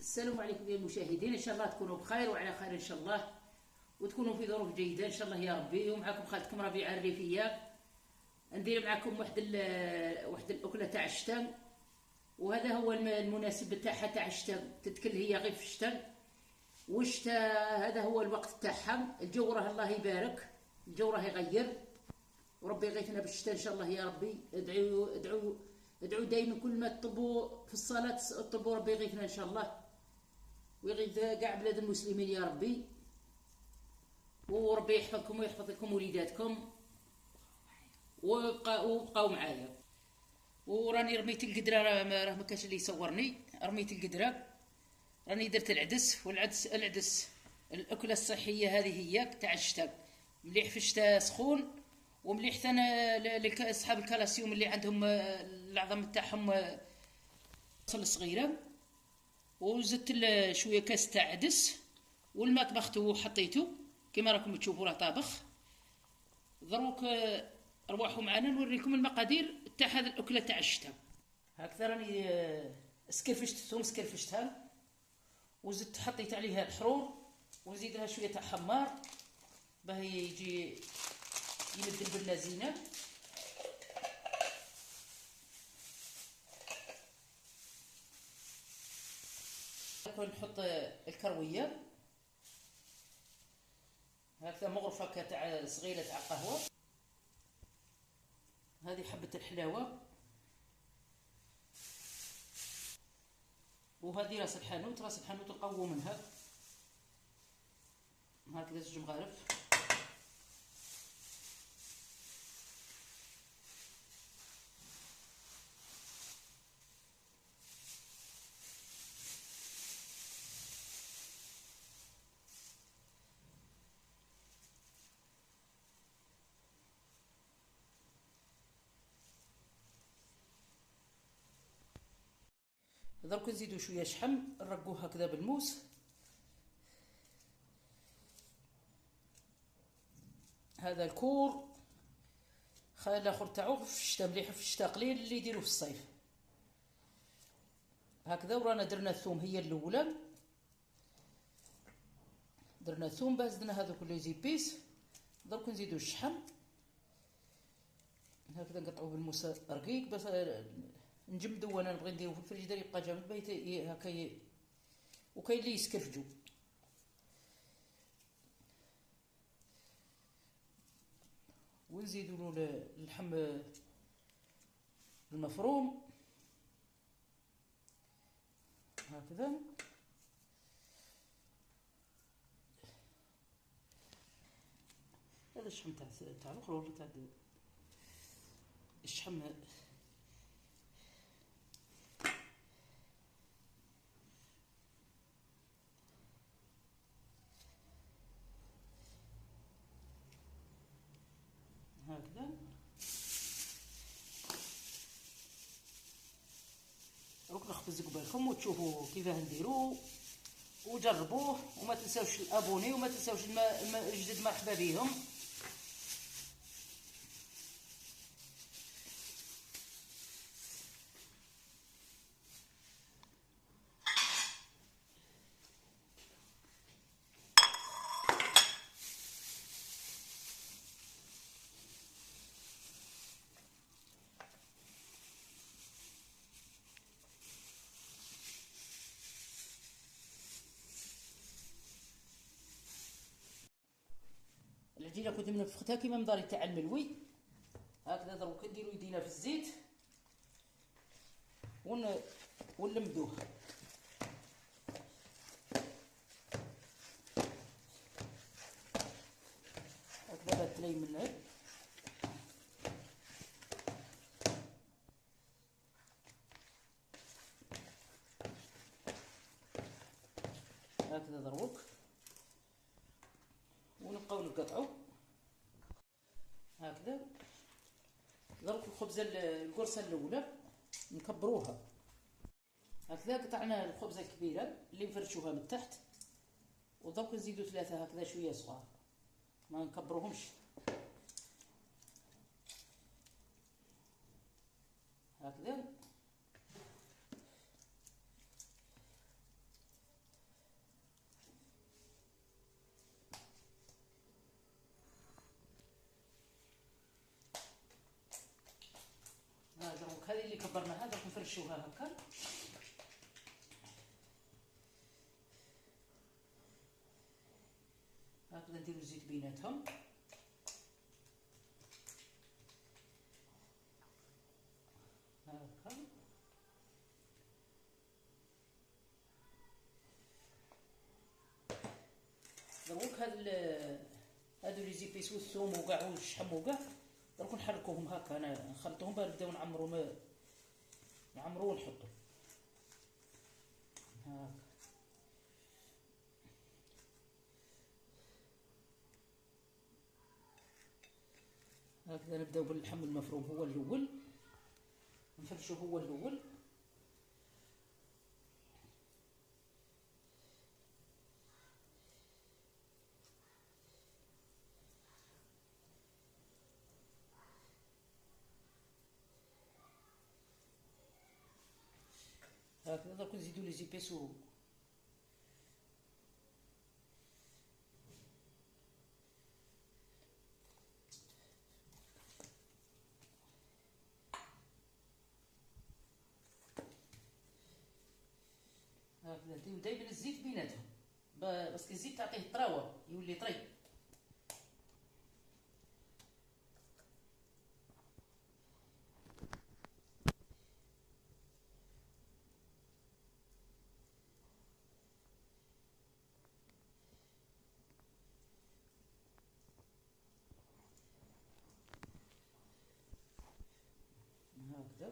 السلام عليكم يا المشاهدين، ان شاء الله تكونوا بخير وعلى خير ان شاء الله، وتكونوا في ظروف جيده ان شاء الله يا ربي. ومعكم خالتكم ربيعه الريفيه. ندير معكم واحد الاكله تاع الشتاء، وهذا هو المناسب تاعها تاع الشتاء. تتكل هي غير في الشتاء، والشتاء هذا هو الوقت تاعها. الجو راه الله يبارك، الجو راه يغير، وربي يغيثنا بالشتاء ان شاء الله يا ربي. ادعوا ادعوا ادعوا دائما، كل ما تطلبوا في الصلاه اطلبوا ربي يغيثنا ان شاء الله، ويغيث كاع بلاد المسلمين يا ربي. وربي يحفظكم ويحفظ لكم وليداتكم، وبقاو معايا. وراني رميت القدره، راه ما كانش اللي يصورني. رميت القدره، راني درت العدس. العدس الاكله الصحيه هذه هي تاع الشتاء، مليح في الشتاء سخون، ومليح ثاني لاصحاب الكالسيوم اللي عندهم العظم تاعهم صغيره. وزدت شويه كاس تاع عدس، والماء طبخته وحطيته كما راكم تشوفوا راه طابخ. دروك روحوا معنا نوريكم المقادير تاع هذه الاكله تاع الشتاء. هكذا راني سكرفشت الثوم، سكرفشتها وزدت حطيت عليها الحرور، ونزيد لها شويه تاع حمار باه يجي يمد البنه زينه. نحط الكرويه هكذا، مغرفه تاع صغيره تاع قهوه. هذه حبه الحلاوه، وهذه راس الحانوت. راس الحانوت نقووا منها هكذا 2 مغارف. درك نزيدو شويه شحم، نرقوه هكذا بالموس. هذا الكور خلي الاخر تاعو في الشتاء، مليح في الشتاء، قليل اللي يديروه في الصيف هكذا. ورانا درنا الثوم هي الاولى، درنا الثوم باه زدنا هذوك لي زيبيس. درك نزيدو الشحم هكذا، نقطعوه بالموس رقيق باش نجمدو. انا نبغي نديرو في الفريجيدير يبقى جامد باه هكا. وكاين اللي يسكرفجو. ونزيدو له اللحم المفروم هكذا. هذا الشحم تاع الاخر ولا تاع الشحم هكذا. روك نخبز قبالكم وتشوفوا كيفاه نديروه وجربوه. وما تنساوش الابوني، وما تنساوش الجدد مرحبا بهم. العجينه كنت منفختها كيما مداري تاع الملوي هكذا. دروك نديرو يدينا في الزيت ونلمدوه هكذا باه تليمن. هكذا دروك ونبقاو نقطعو هكذا. دروك الخبزه القرصه الاولى نكبروها هكذا. قطعنا الخبزه الكبيره اللي نفرشوها من تحت، ودروك نزيدو 3 هكذا شويه صغار، ما نكبروهمش هكذا. صبرناها درك نفرشوها هكا. هكذا نديرو الزيت بيناتهم. هكا دروك هادو لي زيبيس والثوم وكاع والشحم وكاع دروك نحركوهم هكا، انا نخلطوهم باش نبداو نعمرو ونحطو هكا. هكذا نبداو باللحم المفروم هو الاول، نفرشو هو الاول. هكذا درك نزيدو لي زيبيس هكذا نديرو دايما الزيت بيناتهم باسكو الزيت تعطيه طراوه يولي طري. هكذا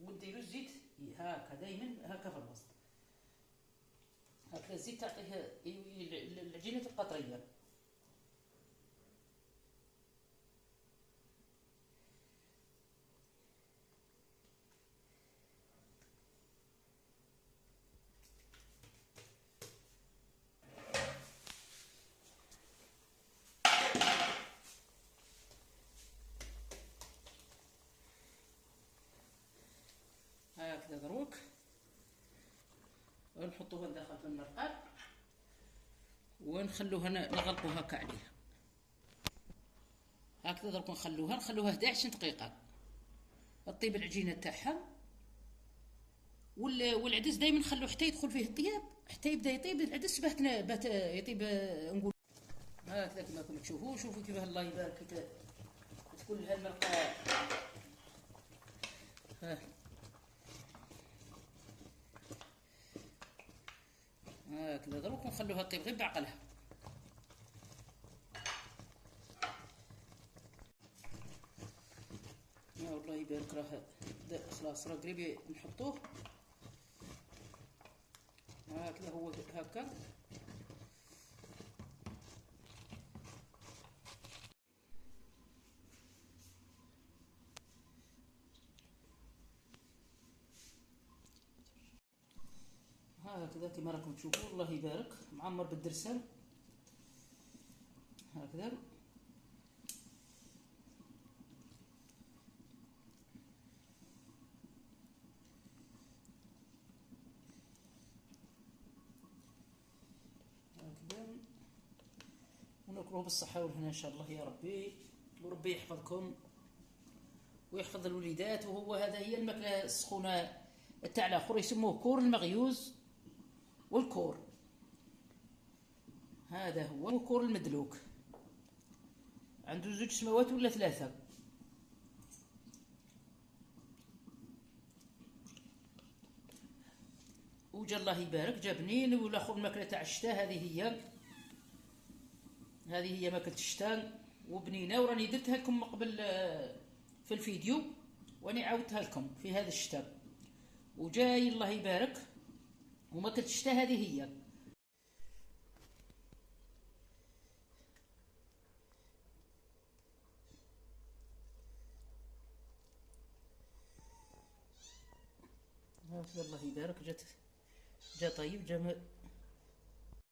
ونديرو الزيت هكا دايما هكا في الوسط. هكذا الزيت تعطيه العجينه تبقى طريه. هكذا دروك ونحطوها داخل في المرقاة ونخلوها نغلقوها هكا عليها. هكذا درك نخلوها 11 دقيقة طيب العجينة تاعها. والعدس دائما نخلوه حتى يدخل فيه الطياب، حتى يبدا يطيب العدس باه يطيب نقول هكذا كما راكم تشوفوا. شوفوا كيفاه الله يبارك تكون لها المرقاة هكذا دروك نخلوها طيب غير بعقلها. يا الله يبارك راه خلاص راه قريب نحطوه هكذا هو هكا. هكذا كما راكم تشوفوا الله يبارك معمر بالدرسان هكذا. هكذا وناكلوه بالصحة والهنا ان شاء الله يا ربي، وربي يحفظكم ويحفظ الوليدات. وهو هذا هي الماكلة السخونة تاع الاخر يسموه كور المغيوز والكور، هذا هو كور المدلوك، عنده 2 سماوات ولا 3. وجا الله يبارك جا بنين. والاخر الماكله تاع الشتاء هذه هي ماكله الشتاء وبنينه، وراني درتها لكم قبل في الفيديو واني عاودتها لكم في هذا الشتاء. وجاي الله يبارك وماكله الشتاء هذه هي. هكذا الله يبارك جا طيب، جا